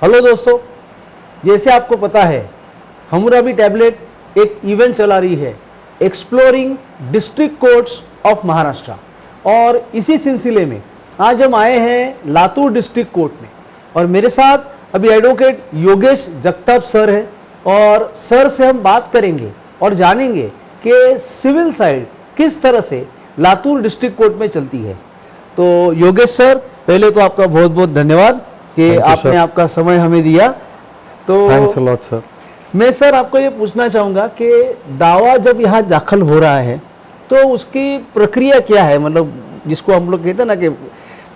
Hello दोस्तों, जैसे आपको पता है हमराबी टैबलेट एक इवेंट चला रही है exploring district courts of Maharashtra, और इसी सिलसिले में आज हम आए हैं लातूर डिस्ट्रिक्ट कोर्ट में। और मेरे साथ अभी एडवोकेट योगेश जगताप सर है, और सर से हम बात करेंगे और जानेंगे कि सिविल साइड किस तरह से लातूर डिस्ट्रिक्ट कोर्ट में चलती है। तो योगेश सर, पहले तो आपका बहुत बहुत धन्यवाद कि आपने आपका समय हमें दिया। तो थैंक्स अ लॉट सर। मैं सर आपको ये पूछना चाहूँगा कि दावा जब यहाँ दाखिल हो रहा है तो उसकी प्रक्रिया क्या है, मतलब जिसको हम लोग कहते हैं ना कि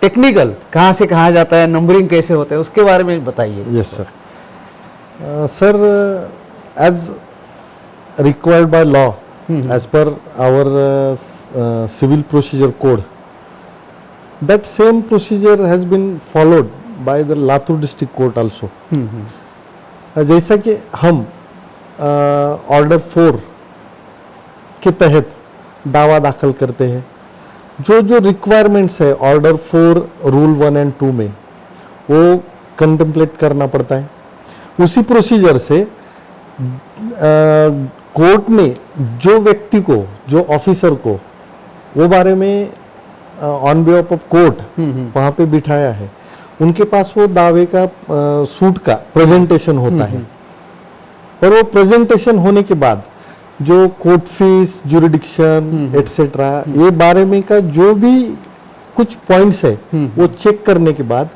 टेक्निकल, कहाँ से कहाँ जाता है, नंबरिंग कैसे होता है, उसके बारे में बताइए। Yes sir. Sir, as required by law, as per our civil procedure code, that same procedure has been followed by the Latur district court also. जैसा कि हम ऑर्डर 4 के तहत दावा दाखिल करते हैं, जो जो रिक्वायरमेंट्स है ऑर्डर 4 रूल 1 एंड 2 में, वो कंटेम्पलेट करना पड़ता है। उसी प्रोसीजर से कोर्ट ने जो व्यक्ति को, जो ऑफिसर को वो बारे में ऑन बिहाफ ऑफ कोर्ट वहाँ पे बिठाया है, उनके पास वो दावे का सूट का प्रेजेंटेशन होता है। और वो प्रेजेंटेशन होने के बाद जो कोर्ट फीस, जुरिडिक्शन एटसेट्रा, ये बारे में का जो भी कुछ पॉइंट्स है वो चेक करने के बाद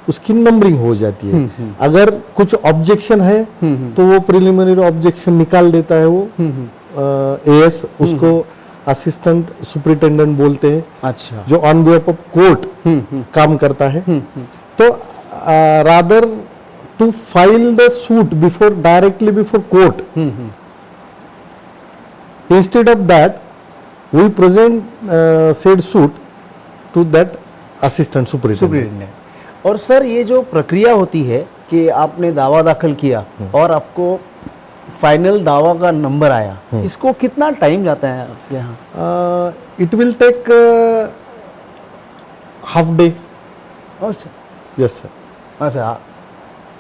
उसकी नंबरिंग हो जाती है। अगर कुछ ऑब्जेक्शन है तो वो प्रिलिमिनरी ऑब्जेक्शन निकाल देता है वो एएस, उसको असिस्टेंट सुपरिटेंडेंट बोलते हैं। अच्छा। जो ऑन बिहाफ ऑफ कोर्ट काम करता है। तो rather to file the suit before, directly before court, instead of that we present said suit to that assistant superintendent. और सर, ये जो प्रक्रिया होती है कि आपने दावा दाखिल किया और आपको फाइनल दावा का नंबर आया, इसको कितना टाइम जाता है आपके यहाँ? It will take half day. अच्छा। Yes sir. अच्छा,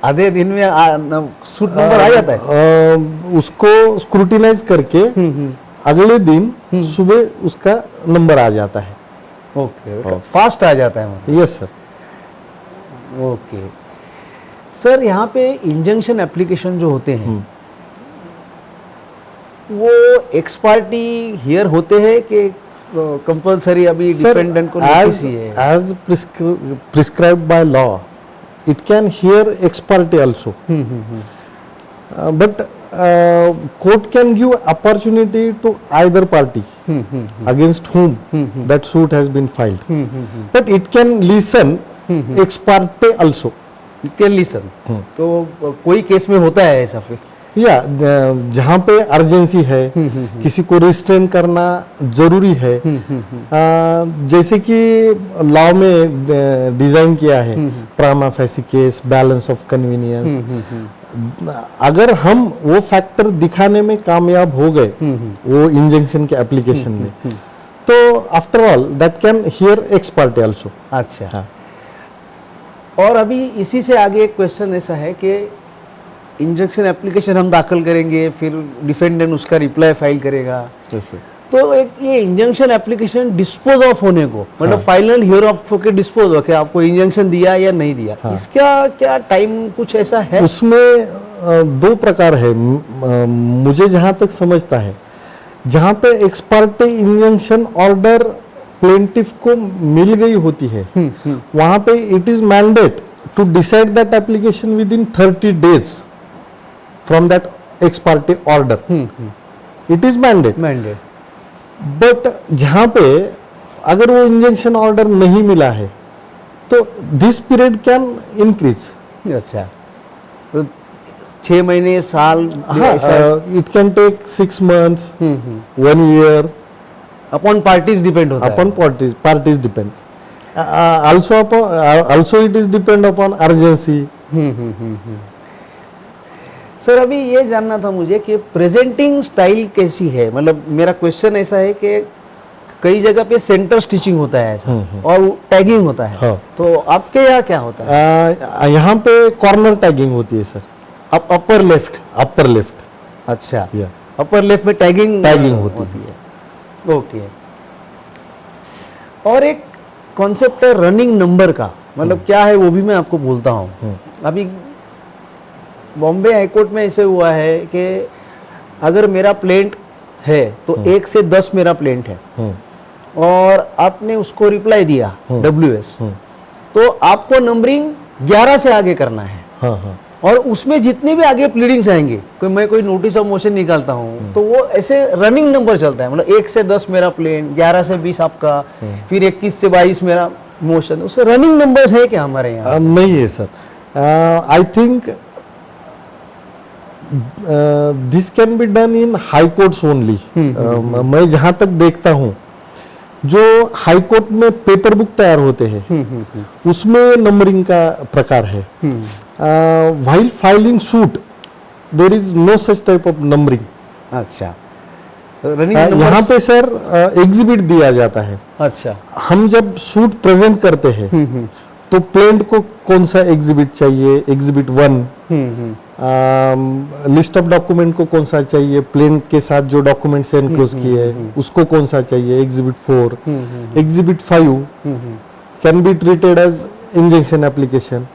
आधे दिन में सूट नंबर आ जाता है? उसको स्क्रूटिनाइज करके अगले दिन सुबह उसका नंबर आ जाता है। ओके, फास्ट आ जाता है। Yes sir. ओके सर, यहाँ पे इंजंक्शन एप्लीकेशन जो होते हैं वो एक्स पार्टी हियर होते हैं कि कंपलसरी अभी डिपेंडेंट को नोटिस ही है? As prescribed by law it can hear ex parte also, but court can give opportunity to either party against whom that suit has been filed, but it can listen ex parte also. It can listen. तो कोई case में होता है ऐसा फिर? या जहाँ पे अर्जेंसी है, किसी को रिस्ट्रेन करना जरूरी है, जैसे कि लॉ में डिजाइन किया है prima facie case, balance of convenience. अगर हम वो फैक्टर दिखाने में कामयाब हो गए वो इंजंक्शन के एप्लीकेशन में, तो after all that can hear ex parte also. अच्छा। हाँ। और अभी इसी से आगे एक क्वेश्चन ऐसा है कि इंजंक्शन एप्लीकेशन हम दाखिल करेंगे, फिर डिफेंडेंट उसका रिप्लाई फाइल करेगा। तो एक ये इंजंक्शन एप्लीकेशन डिस्पोज ऑफ होने को, मतलब फाइनल हियर ऑफ के डिस्पोज हो के आपको इंजंक्शन दिया या नहीं दिया, इसका क्या टाइम कुछ ऐसा है? उसमें 2 प्रकार है मुझे जहां तक समझता है। जहां पे ex parte injunction order plaintiff को मिल गई होती है, वहां पे it is mandate to decide that application within 30 days from that ex parte order. It is mandate. But जहाँ पे अगर वो इंजंक्शन ऑर्डर नहीं मिला है तो दिस पीरियड कैन इंक्रीज। अच्छा, तो 6 महीने, साल? It can take 6 months, 1 year. Upon parties depend होता है। Upon parties depend. also it is depend upon urgency. Sir, अभी ये जानना था मुझे कि प्रेजेंटिंग स्टाइल कैसी है, मतलब मेरा क्वेश्चन ऐसा है कि कई जगह पे सेंटर स्टिचिंग होता है ऐसा और टैगिंग होता है। हाँ। तो आपके यहाँ क्या होता है? यहाँ पे कॉर्नर टैगिंग होती है sir, upper left. Upper left. अच्छा, या अपर लेफ्ट में टैगिंग होती है। ओके। और एक कॉन्सेप्ट है रनिंग नंबर का, मतलब क्या है वो भी मैं आपको बोलता हूँ। अभी बॉम्बे हाईकोर्ट में ऐसे हुआ है कि अगर मेरा प्लेंट है तो 1 से 10 मेरा प्लेंट है और आपने उसको रिप्लाई दिया WS, तो आपको नंबरिंग 11 से आगे करना है। हाँ हाँ। और उसमें जितने भी आगे प्लीडिंग्स आएंगे, मैं कोई नोटिस ऑफ मोशन निकालता हूँ तो वो ऐसे रनिंग नंबर चलता है, मतलब 1 से 10 मेरा प्लेन, 11 से 20 आपका, फिर 21 से 22 मेरा मोशन। उससे रनिंग नंबर्स है क्या हमारे यहाँ? नहीं है sir. I think this can be done in high courts only. मैं जहां तक देखता हूं, जो हाई कोर्ट में पेपर बुक तैयार होते हैं उसमें नंबरिंग का प्रकार है। While filing suit there is no such type of numbering. अच्छा, रनिंग यहाँ पे सर एग्जिबिट दिया जाता है। अच्छा, हम जब सूट प्रेजेंट करते हैं तो प्लेंट को कौन सा एग्जिबिट चाहिए, एग्जिबिट 1, लिस्ट ऑफ डॉक्यूमेंट को कौन सा चाहिए, प्लेंट के साथ जो डॉक्यूमेंट्स एनक्लोज किए हैं उसको कौन सा चाहिए, exhibit 4, exhibit 5 can be treated as injection application.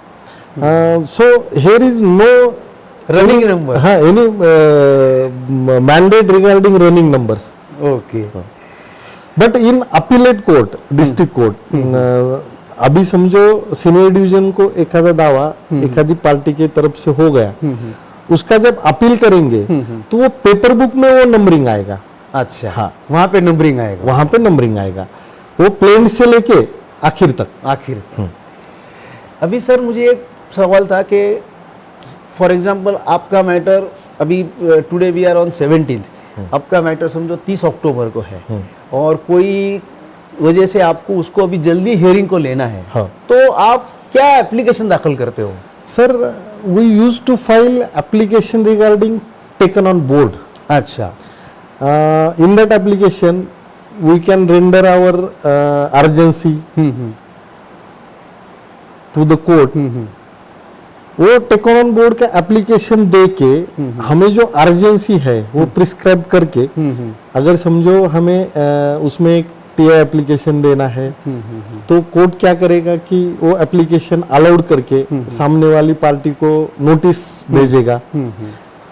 So here is no running number, हाँ, any mandate regarding running numbers. Okay. But in appellate court, district court, अभी समझो सीनियर डिवीजन को एखादा दावा एखादी पार्टी की तरफ से हो गया, उसका जब अपील करेंगे तो वो पेपर बुक में वो नंबरिंग आएगा। अच्छा, हाँ, वहां पे नंबरिंग आएगा, वहां पे नंबरिंग आएगा, वो प्लेन से लेके आखिर तक। आखिर अभी सर मुझे एक सवाल था कि फॉर एग्जांपल आपका मैटर अभी today we are on 17th, आपका मैटर समझो 30 अक्टूबर को है और कोई वजह से आपको उसको अभी जल्दी हियरिंग को लेना है। हाँ। तो आप क्या एप्लीकेशन दाखिल करते हो? Sir we use to file application regarding taken on board. अच्छा, in that application we can render our urgency to the court. वो टेकन ऑन बोर्ड का एप्लीकेशन दे के हमें जो अर्जेंसी है वो प्रिस्क्राइब करके, अगर समझो हमें उसमें एक टीआई एप्लीकेशन देना है तो कोर्ट क्या करेगा कि वो एप्लीकेशन अलाउड करके सामने वाली पार्टी को नोटिस भेजेगा,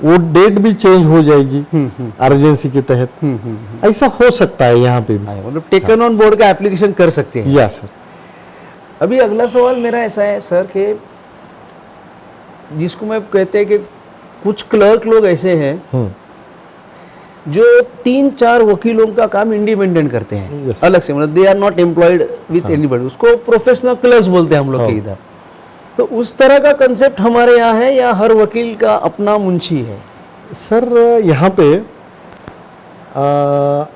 वो डेट भी चेंज हो जाएगी अर्जेंसी के तहत। ऐसा हो सकता है यहाँ पे भी, मतलब टेकन ऑन बोर्ड का एप्लीकेशन कर सकते हैं। या सर। अभी अगला सवाल मेरा ऐसा है सर कि जिसको मैं कहते हैं कि कुछ क्लर्क लोग ऐसे हैं जो 3-4 वकीलों का काम इंडिपेंडेंट करते हैं। Yes. अलग से, मतलब they are not employed with anybody, उसको प्रोफेशनल क्लर्क्स बोलते हैं हम लोग के इधर। तो उस तरह का कंसेप्ट हमारे यहाँ है या हर वकील का अपना मुंशी है? सर यहाँ पे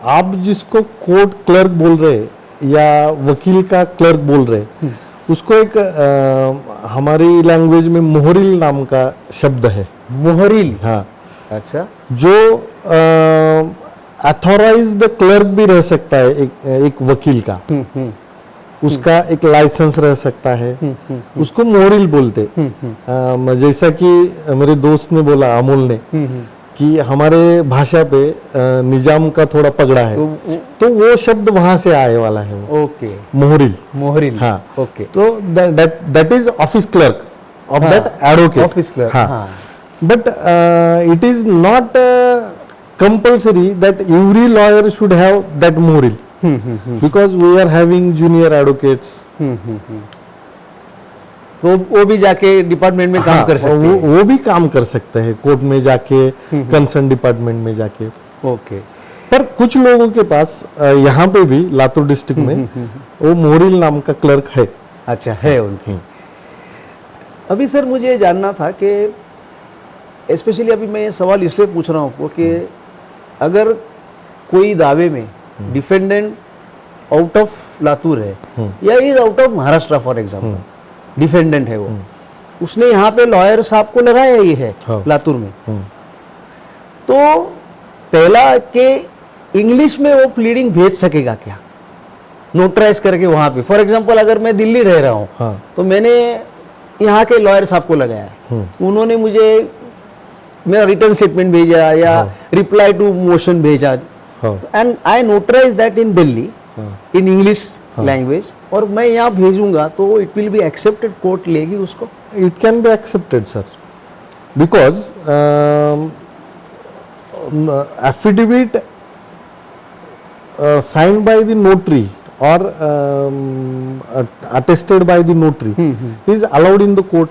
आप जिसको कोर्ट क्लर्क बोल रहे या वकील का क्लर्क बोल रहे, उसको एक हमारी लैंग्वेज में मोहरिल नाम का शब्द है। मोहरिल? हाँ। अच्छा, जो अथॉराइज्ड क्लर्क भी रह सकता है एक वकील का, उसका एक लाइसेंस रह सकता है, उसको मोहरिल बोलते। जैसा कि मेरे दोस्त ने बोला, अमोल ने, कि हमारे भाषा पे निजाम का थोड़ा पगड़ा है, तो वो शब्द वहां से आए वाला है वो। ओके, मोहरिल। मोहरिल, हाँ। ओके। तो that is office clerk of that advocate, office clerk. हाँ। But it is not compulsory that every lawyer should have that moral, because we are having junior advocates. तो वो भी जाके डिपार्टमेंट में काम कर सकते हैं। वो भी काम कर सकते हैं कोर्ट में जाके, कंसर्न डिपार्टमेंट में जाके। ओके। पर कुछ लोगों के पास यहाँ पे भी लातूर डिस्ट्रिक्ट में वो मोरिल नाम का क्लर्क है। अच्छा, है उनकी। अभी सर मुझे ये जानना था कि स्पेशली अभी मैं ये सवाल इसलिए पूछ रहा हूँ आपको कि अगर कोई दावे में डिफेंडेंट आउट ऑफ लातूर है या is out of Maharashtra for example, defendant है वो, उसने यहाँ पे लॉयर साहब को लगाया ही है लातूर में, तो पहला के इंग्लिश में वो प्लीडिंग भेज सकेगा क्या? नोटराइज करके वहां पे, फॉर एग्जांपल अगर मैं दिल्ली रह रहा हूँ हाँ तो मैंने यहाँ के लॉयर साहब को लगाया, उन्होंने मुझे मेरा रिटर्न स्टेटमेंट भेजा या रिप्लाई टू मोशन भेजा, हाँ and I notarize that in Delhi in English language, और मैं यहाँ भेजूंगा तो it will be accepted, court लेगी उसको? it can be accepted, sir, because affidavit signed by the notary or attested by the notary is allowed in the court.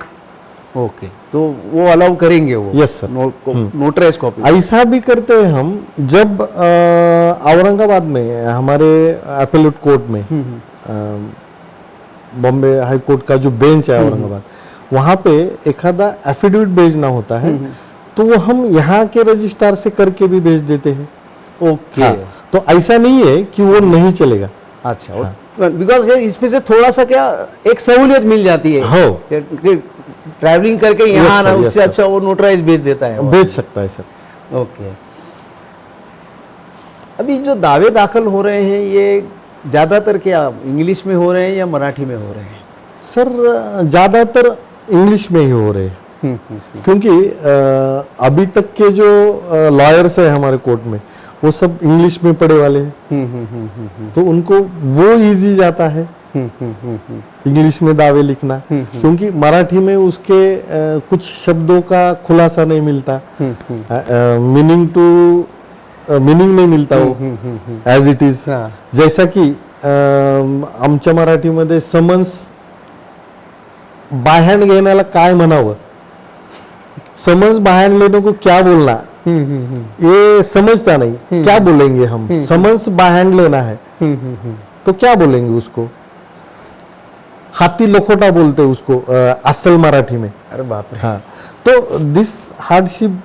Okay, तो वो allow करेंगे वो? Yes, sir. Notarize copy? ऐसा भी करते हैं हम, जब औरंगाबाद में हमारे एपेलेट कोर्ट में बॉम्बे हाई कोर्ट का जो बेंच है औरंगाबाद, वहाँ पे एखादा एफिडेविट भेजना होता है तो वो हम यहाँ के रजिस्ट्रार से करके भी भेज देते हैं। ओके हाँ, तो ऐसा नहीं है कि वो नहीं चलेगा। अच्छा, बिकॉज इसमें से थोड़ा सा क्या एक सहूलियत मिल जाती है, हो ट्रैवलिंग करके यहाँ Yes, आना, sir, yes, उससे sir. अच्छा वो नोटराइज भेज देता है। भेज सकता है सर। ओके, अभी जो दावे दाखिल हो रहे हैं ये ज़्यादातर क्या इंग्लिश में हो रहे हैं या मराठी में हो रहे हैं? सर ज़्यादातर इंग्लिश में ही हो रहे हैं, क्योंकि अभी तक के जो लॉयर्स है हमारे कोर्ट में वो सब इंग्लिश में पढ़े वाले हैं, तो उनको वो इजी जाता है इंग्लिश में दावे लिखना, क्योंकि मराठी में उसके कुछ शब्दों का खुलासा नहीं मिलता, मीनिंग नहीं मिलता वो एज इट इज। जैसा कि आमच्या मराठीमध्ये समन्स बाय हँड घेण्याला काय म्हणावं, समन्स बाय हँड लेने को क्या बोलना, ये समझता नहीं, क्या बोलेंगे हम, समन्स बाय हैंड लेना है तो क्या बोलेंगे उसको, हाथी लखोटा बोलते हैं उसको असल मराठी में। अरे बाप रे। हाँ, तो this hardship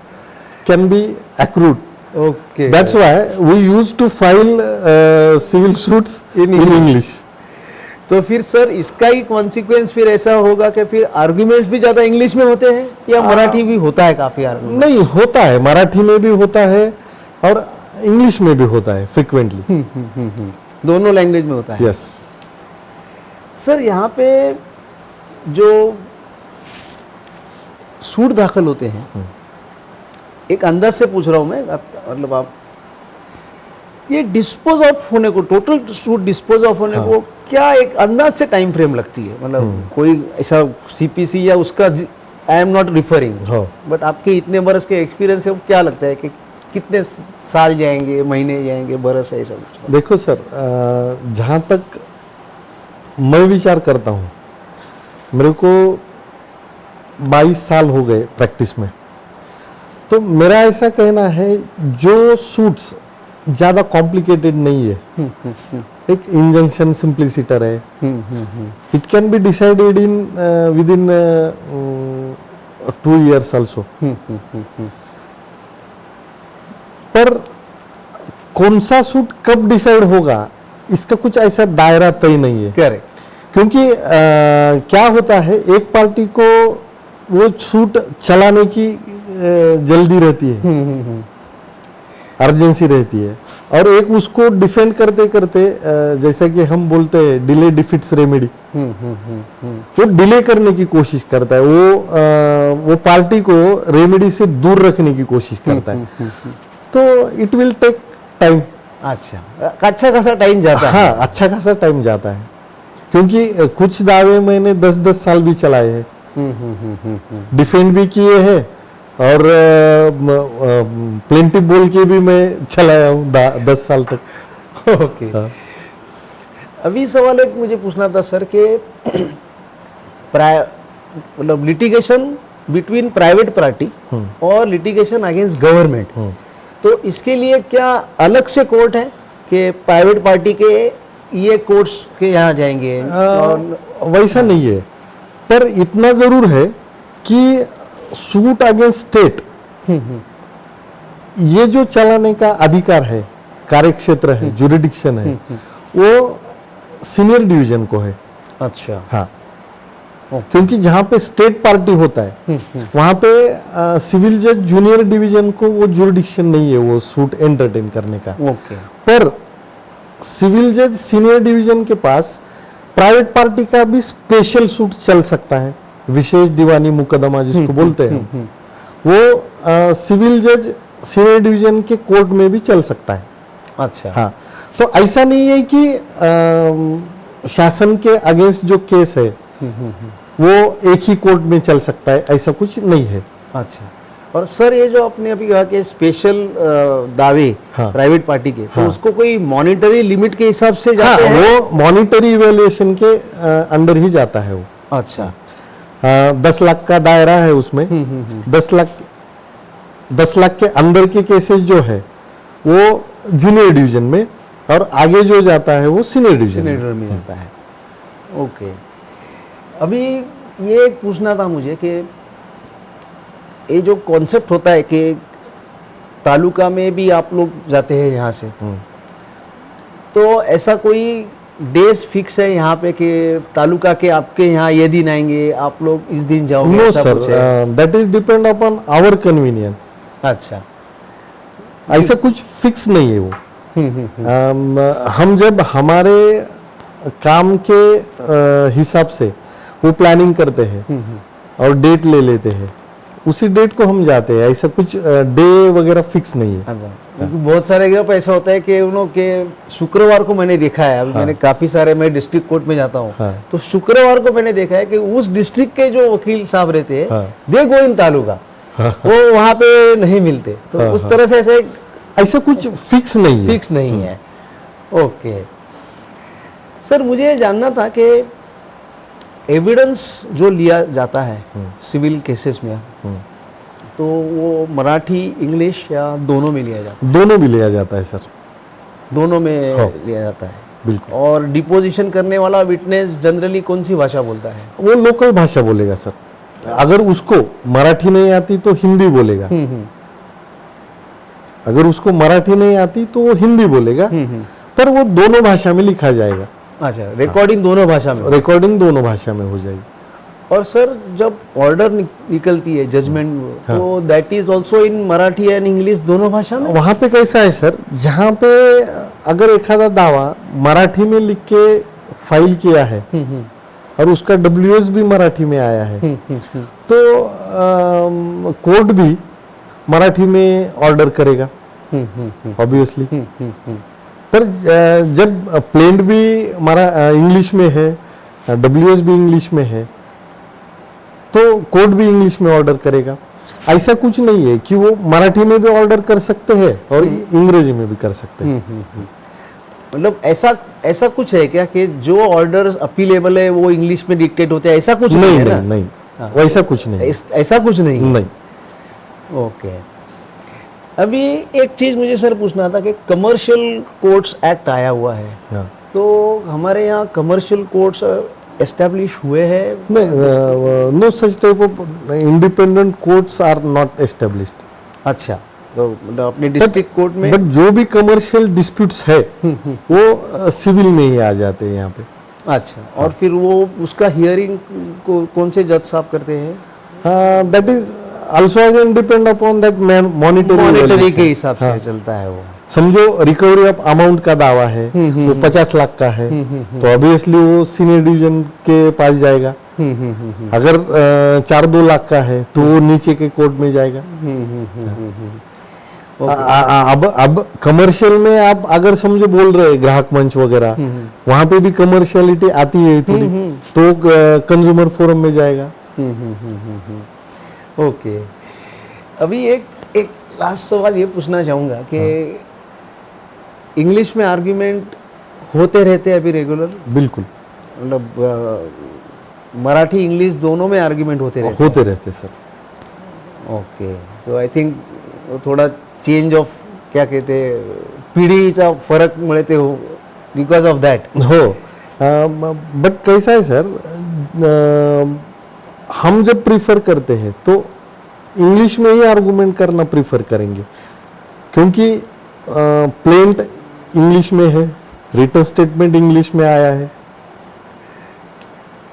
can be accrued, okay, that's why we use to file civil suits in English. तो फिर सर इसका ही कॉन्सिक्वेंस फिर ऐसा होगा कि फिर आर्ग्यूमेंट्स भी ज्यादा इंग्लिश में होते हैं या मराठी भी होता है काफी आर्ग्यूमेंट? नहीं, होता है, मराठी में भी होता है और इंग्लिश में भी होता है फ्रिक्वेंटली, दोनों लैंग्वेज में होता है। यस सर यहाँ पे जो सूट दाखिल होते हैं, एक अंदाज से पूछ रहा हूँ मैं, मतलब आप ये डिस्पोज ऑफ होने को, टोटल सूट डिस्पोज ऑफ होने को क्या एक अंदाज से टाइम फ्रेम लगती है? मतलब कोई ऐसा सीपीसी या उसका, I am not referring, but आपके इतने बरस के एक्सपीरियंस है, क्या लगता है कि कितने साल जाएंगे, महीने जाएंगे, बरस, ऐसा कुछ? देखो सर, जहाँ तक मैं विचार करता हूँ, मेरे को 22 साल हो गए प्रैक्टिस में, तो मेरा ऐसा कहना है जो सूट्स ज़्यादा कॉम्प्लिकेटेड नहीं है, एक इंजंक्शन सिंप्लिसिटर है, it can be decided in with in 2 years also, पर कौन सा सूट कब डिसाइड होगा इसका कुछ ऐसा दायरा तय नहीं है। करेक्ट, क्योंकि क्या होता है, एक पार्टी को वो सूट चलाने की जल्दी रहती है, अर्जेंसी रहती है, और एक उसको डिफेंड करते करते, जैसा कि हम बोलते हैं डिले डिफिट्स रेमेडी, वो डिले करने की कोशिश करता है, वो पार्टी को रेमेडी से दूर रखने की कोशिश करता है, तो इट विल टेक टाइम। अच्छा खासा टाइम जाता है। हाँ, अच्छा खासा टाइम जाता है, क्योंकि कुछ दावे मैंने 10-10 साल भी चलाए हैं, डिफेंड भी किए हैं और प्लेंटिव बोल के भी मैं चलाया हूँ 10 साल तक। ओके, अभी सवाल एक मुझे पूछना था सर कि मतलब लिटिगेशन बिटवीन प्राइवेट पार्टी और लिटिगेशन अगेंस्ट गवर्नमेंट, तो इसके लिए क्या अलग से कोर्ट है कि प्राइवेट पार्टी के ये कोर्ट्स के यहाँ जाएंगे? वैसा नहीं है, पर इतना जरूर है कि सूट अगेंस्ट स्टेट ये जो चलाने का अधिकार है, कार्यक्षेत्र है, जुरिडिक्शन है, वो सीनियर डिवीजन को है। अच्छा, हाँ, क्योंकि जहाँ पे स्टेट पार्टी होता है वहाँ पे सिविल जज जूनियर डिवीजन को वो जुरिडिक्शन नहीं है वो सूट एंटरटेन करने का। ओके, पर सिविल जज सीनियर डिवीजन के पास प्राइवेट पार्टी का भी स्पेशल सूट चल सकता है, विशेष दीवानी मुकदमा जिसको बोलते हैं हम। वो सिविल जज सीनियर डिवीजन के कोर्ट में भी चल सकता है। अच्छा। हाँ, तो ऐसा नहीं है कि शासन के अगेंस्ट जो केस है वो एक ही कोर्ट में चल सकता है, ऐसा कुछ नहीं है। अच्छा। और सर ये जो आपने अभी कहा कि स्पेशल दावे हाँ। प्राइवेट पार्टी के, तो हाँ। उसको कोई मॉनिटरी लिमिट के हिसाब से हाँ, जाते हैं? वो मॉनिटरी इवेल्युएशन के अंडर ही जाता है वो। अच्छा। 10 लाख का दायरा है उसमें। 10 लाख के अंदर के केसेस जो है वो जूनियर डिवीजन में, और आगे जो जाता है वो सीनियर डिवीजन में। सीनेटर में जाता है। ओके। अभी ये पूछना था मुझे कि ये जो कॉन्सेप्ट होता है कि तालुका में भी आप लोग जाते हैं यहाँ से, तो ऐसा कोई डेज फिक्स है यहाँ पे कि तालुका के आपके यहाँ ये दिन आएंगे, आप लोग इस दिन जाओगे? नो ऐसा सर, कुछ है? That is depend upon our convenience. अच्छा। ऐसा कुछ फिक्स नहीं है वो। हम जब हमारे काम के हिसाब से वो प्लानिंग करते हैं और डेट ले लेते हैं, उसी डेट को हम जाते हैं। ऐसा कुछ डे वगैरह फिक्स नहीं है। अच्छा। क्योंकि बहुत सारे जगह ऐसा होता है कि उन्हों के शुक्रवार को मैंने देखा है, अभी मैंने काफी सारे, मैं डिस्ट्रिक्ट कोर्ट में जाता हूँ, हाँ। तो शुक्रवार को मैंने देखा है कि उस डिस्ट्रिक्ट के जो वकील साहब रहते हैं, हाँ। दे गो इन तालुका, वो वहाँ पे नहीं मिलते। तो हाँ, उस हाँ। तरह से ऐसे ऐसा कुछ फिक्स नहीं है। फिक्स नहीं है। ओके सर, मुझे ये जानना था कि एविडेंस जो लिया जाता है सिविल केसेस में, तो वो मराठी, इंग्लिश या दोनों में लिया जाता दोनों भी लिया जाता है सर। है? दोनों में हाँ। लिया जाता है। बिल्कुल। और डिपोजिशन करने वाला विटनेस जनरली कौन सी भाषा बोलता है? वो लोकल भाषा बोलेगा सर। अगर उसको मराठी नहीं आती तो हिंदी बोलेगा। अगर उसको मराठी नहीं आती तो वो हिंदी बोलेगा, पर वो दोनों भाषा में लिखा जाएगा। अच्छा, रिकॉर्डिंग दोनों भाषा में? रिकॉर्डिंग दोनों भाषा में हो जाएगी। और सर जब ऑर्डर निकलती है, जजमेंट, तो that is also in Marathi and English दोनों भाषा में? वहां पे कैसा है सर, जहाँ पे अगर एखादा दावा मराठी में लिख के फाइल किया है और उसका WS भी मराठी में आया है, तो कोर्ट भी मराठी में ऑर्डर करेगा ऑब्वियसली। पर जब प्लेंट भी इंग्लिश में है, WS भी इंग्लिश में है, तो कोर्ट भी इंग्लिश में ऑर्डर करेगा। ऐसा कुछ नहीं है कि वो मराठी में भी ऑर्डर कर सकते हैं और अंग्रेजी में भी कर सकते हैं। मतलब ऐसा कुछ है क्या कि जो ऑर्डर्स अपीलेबल है वो इंग्लिश में डिक्टेट होते हैं? ऐसा कुछ नहीं है ना? नहीं, वैसा कुछ नहीं। ऐसा कुछ नहीं? नहीं। ओके। अभी एक चीज मुझे सर पूछना था कि कमर्शियल कोर्ट्स एक्ट आया हुआ है, हाँ। तो हमारे यहाँ कमर्शियल कोर्ट्स एस्टेब्लिश हुए हैं? No such type of independent courts are not established. अच्छा, तो मतलब अपने डिस्ट्रिक्ट कोर्ट में? बट जो भी कमर्शियल डिस्प्यूट्स है वो सिविल में ही आ जाते हैं यहाँ पे। अच्छा। और फिर वो उसका हियरिंग को कौन से जज साहब करते हैं? That is also again depend upon that monetary के हिसाब से चलता है वो। समझो रिकवरी ऑफ अमाउंट का दावा है, वो 50 लाख का है, तो ऑब्वियसली वो सीनियर डिवीजन के पास जाएगा। अगर 4-2 लाख का है तो वो नीचे के कोर्ट में जाएगा। अब कमर्शियल में आप अगर समझो बोल रहे ग्राहक मंच वगैरह, वहां पे भी कमर्शियलिटी आती है थोड़ी, तो कंज्यूमर फोरम में जाएगा। ओके। अभी एक लास्ट सवाल ये पूछना चाहूँगा कि इंग्लिश में आर्ग्यूमेंट होते रहते हैं अभी रेगुलर? बिल्कुल। मतलब मराठी इंग्लिश दोनों में आर्ग्यूमेंट होते रहते सर। ओके। तो आई थिंक थोड़ा चेंज ऑफ, क्या कहते हैं, पिढीचा फरक मिळते हो बिकॉज ऑफ दैट? हो। बट कैसा है सर, हम जब प्रीफर करते हैं तो इंग्लिश में ही आर्गुमेंट करना प्रीफर करेंगे, क्योंकि प्लेंट इंग्लिश में है, रिटन स्टेटमेंट इंग्लिश में आया है।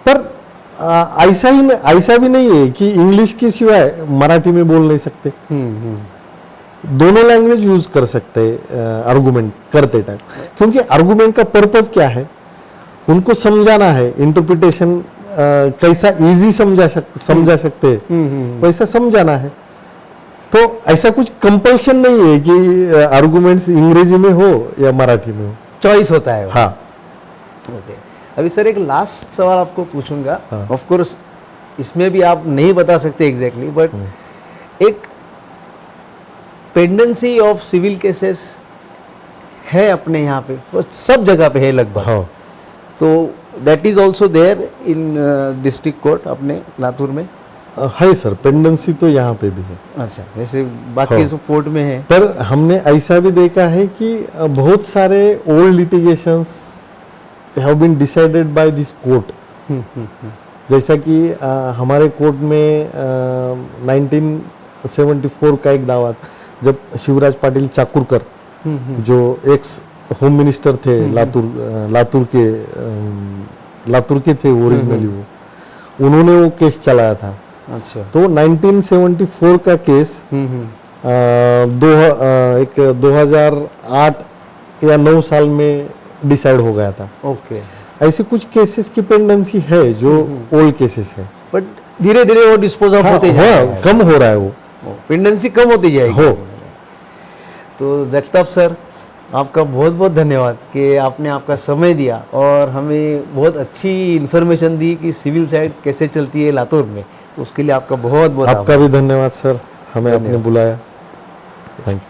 पर ऐसा भी नहीं है कि इंग्लिश के सिवाय मराठी में बोल नहीं सकते। दोनों लैंग्वेज यूज कर सकते हैं आर्गुमेंट करते टाइम, क्योंकि आर्गुमेंट का पर्पज क्या है, उनको समझाना है, इंटरप्रिटेशन कैसा इजी समझा सकते हैं वैसा समझाना है। तो ऐसा कुछ कंपल्शन नहीं है कि आर्गुमेंट्स अंग्रेजी में हो या मराठी में हो, चॉइस होता है। हाँ। ओके, अभी सर एक लास्ट सवाल आपको पूछूंगा, हाँ। ऑफ कोर्स इसमें भी आप नहीं बता सकते एग्जैक्टली, बट एक पेंडेंसी ऑफ सिविल केसेस है अपने यहाँ पे, वो सब जगह पे है लगभग। हाँ। तो that is also there in district court अपने लातूर में? है सर, पेंडेंसी तो यहाँ पे भी है। अच्छा, जैसे बाकी हाँ। सब कोर्ट में है। पर हमने ऐसा भी देखा है कि बहुत सारे old litigations have been decided by this court. जैसा कि हमारे कोर्ट में 1974 का एक दावा, जब शिवराज पाटिल चाकुरकर जो एक्स होम मिनिस्टर थे लातूर के थे ओरिजिनली, वो उन्होंने वो केस चलाया था। अच्छा। तो 1974 का केस 2008 या 9 साल में डिसाइड हो गया था। ओके। ऐसे कुछ केसेस की पेंडेंसी है जो ओल्ड केसेस है, बट धीरे धीरे वो डिस्पोज ऑफ होते जाएगा, कम हो रहा है, वो पेंडेंसी कम होती जाएगी। हो। तो जगताप सर, आपका बहुत बहुत धन्यवाद कि आपने आपका समय दिया और हमें बहुत अच्छी इन्फॉर्मेशन दी कि सिविल साइड कैसे चलती है लातूर में। उसके लिए आपका बहुत बहुत आपका भी धन्यवाद सर, हमें आपने बुलाया। Thank you.